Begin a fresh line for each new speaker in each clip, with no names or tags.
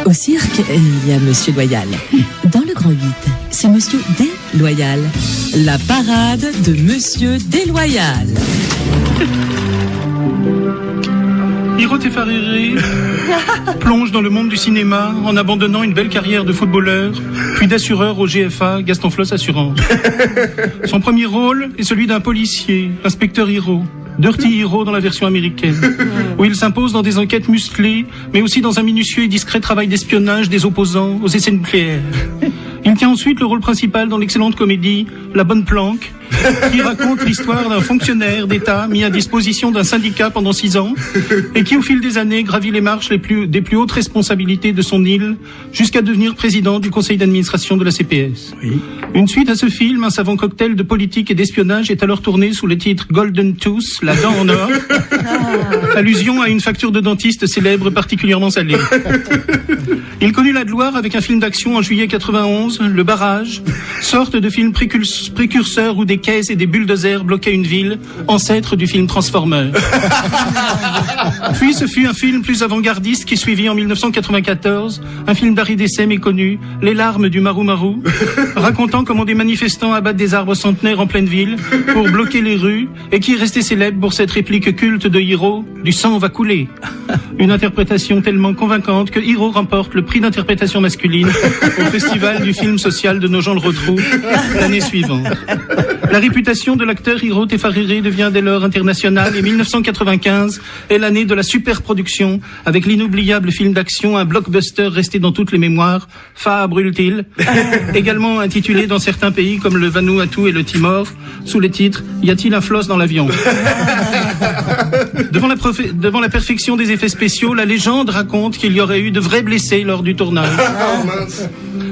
Au cirque, il y a Monsieur Loyal. Dans le Grand 8, c'est Monsieur Déloyal. La parade de Monsieur Déloyal.
Hiro Te Whariri plonge dans le monde du cinéma en abandonnant une belle carrière de footballeur, puis d'assureur au GFA, Gaston Floss Assurance. Son premier rôle est celui d'un policier, l'inspecteur Hiro, Dirty Hiro dans la version américaine, où il s'impose dans des enquêtes musclées, mais aussi dans un minutieux et discret travail d'espionnage des opposants aux essais nucléaires. Il tient ensuite le rôle principal dans l'excellente comédie La Bonne Planque, qui raconte l'histoire d'un fonctionnaire d'État mis à disposition d'un syndicat pendant 6 ans et qui, au fil des années, gravit les marches des plus hautes responsabilités de son île jusqu'à devenir président du conseil d'administration de la CPS. Oui. Une suite à ce film, un savant cocktail de politique et d'espionnage, est alors tourné sous le titre Golden Tooth, la dent en or, allusion à une facture de dentiste célèbre particulièrement salée. Il connut la gloire avec un film d'action en juillet 91, Le Barrage, sorte de film précurseur où des caisses et des bulldozers bloquaient une ville, ancêtre du film Transformers. Puis ce fut un film plus avant-gardiste qui suivit en 1994, un film d'Harry Dessay méconnu, Les larmes du Maru Maru, racontant comment des manifestants abattent des arbres centenaires en pleine ville pour bloquer les rues et qui est resté célèbre pour cette réplique culte de Hiro, du sang va couler. Une interprétation tellement convaincante que Hiro remporte le prix d'interprétation masculine au festival du film social de Nogent-le-Rotrou l'année suivante. La réputation de l'acteur Hiro Te Whariri devient dès lors internationale et 1995 est l'année de la superproduction avec l'inoubliable film d'action, un blockbuster resté dans toutes les mémoires, Fa brûle-t-il, également intitulé dans certains pays comme le Vanuatu et le Timor, sous les titres Y a-t-il un floss dans l'avion? Devant la perfection des effets spéciaux, la légende raconte qu'il y aurait eu de vrais blessés lors du tournage.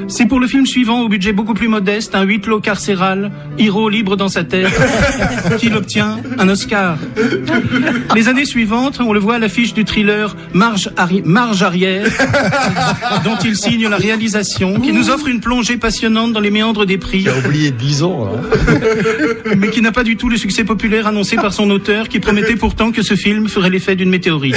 C'est pour le film suivant, au budget beaucoup plus modeste, un huis clos carcéral, Hiro libre dans sa terre, qu'il obtient un Oscar. Les années suivantes, on le voit à l'affiche du thriller Marge arrière, dont il signe la réalisation, qui nous offre une plongée passionnante dans les méandres des prix.
J'ai oublié 10 ans, là.
Mais qui n'a pas du tout le succès populaire annoncé par son auteur, qui promettait pourtant que ce film ferait l'effet d'une météorite.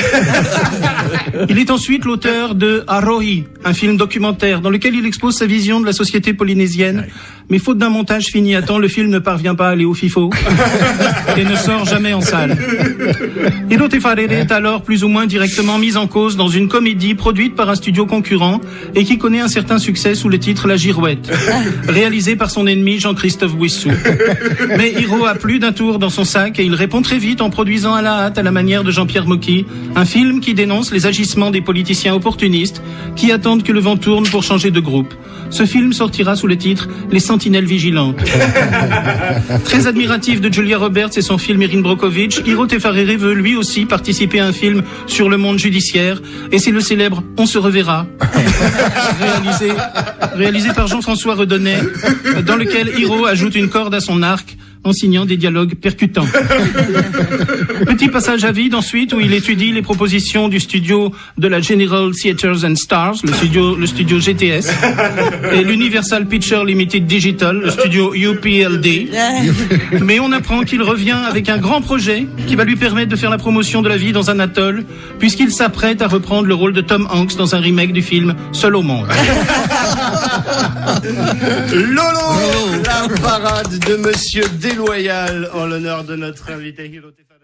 Il est ensuite l'auteur de Arohi, un film documentaire dans lequel il expose sa vision de la société polynésienne, mais faute d'un montage fini à temps, le film ne parvient pas à aller au FIFO et ne sort jamais en salle. Hiro Te Whariri est alors plus ou moins directement mis en cause dans une comédie produite par un studio concurrent et qui connaît un certain succès sous le titre La Girouette, réalisé par son ennemi Jean-Christophe Bouissou. Mais Hiro a plus d'un tour dans son sac et il répond très vite en produisant à la hâte, à la manière de Jean-Pierre Mocky, un film qui dénonce les agissements des politiciens opportunistes qui attendent que le vent tourne pour changer de groupe. Ce film sortira sous le titre Les Sentinelles Vigilantes. Très admiratif de Julia Roberts et son film Erin Brockovich, Hiro Te Whariri veut lui aussi participer à un film sur le monde judiciaire, et c'est le célèbre On se reverra, réalisé par Jean-François Redonnet, dans lequel Hiro ajoute une corde à son arc en signant des dialogues percutants. Petit passage à vide ensuite où il étudie les propositions du studio de la General Theatres and Stars, le studio GTS, et l'Universal Pictures Limited Digital, le studio UPLD. Mais on apprend qu'il revient avec un grand projet qui va lui permettre de faire la promotion de la vie dans un atoll, puisqu'il s'apprête à reprendre le rôle de Tom Hanks dans un remake du film Seul au monde.
Lolo, la parade de Monsieur Déloyal en l'honneur de notre invité Hiro Te Whariri.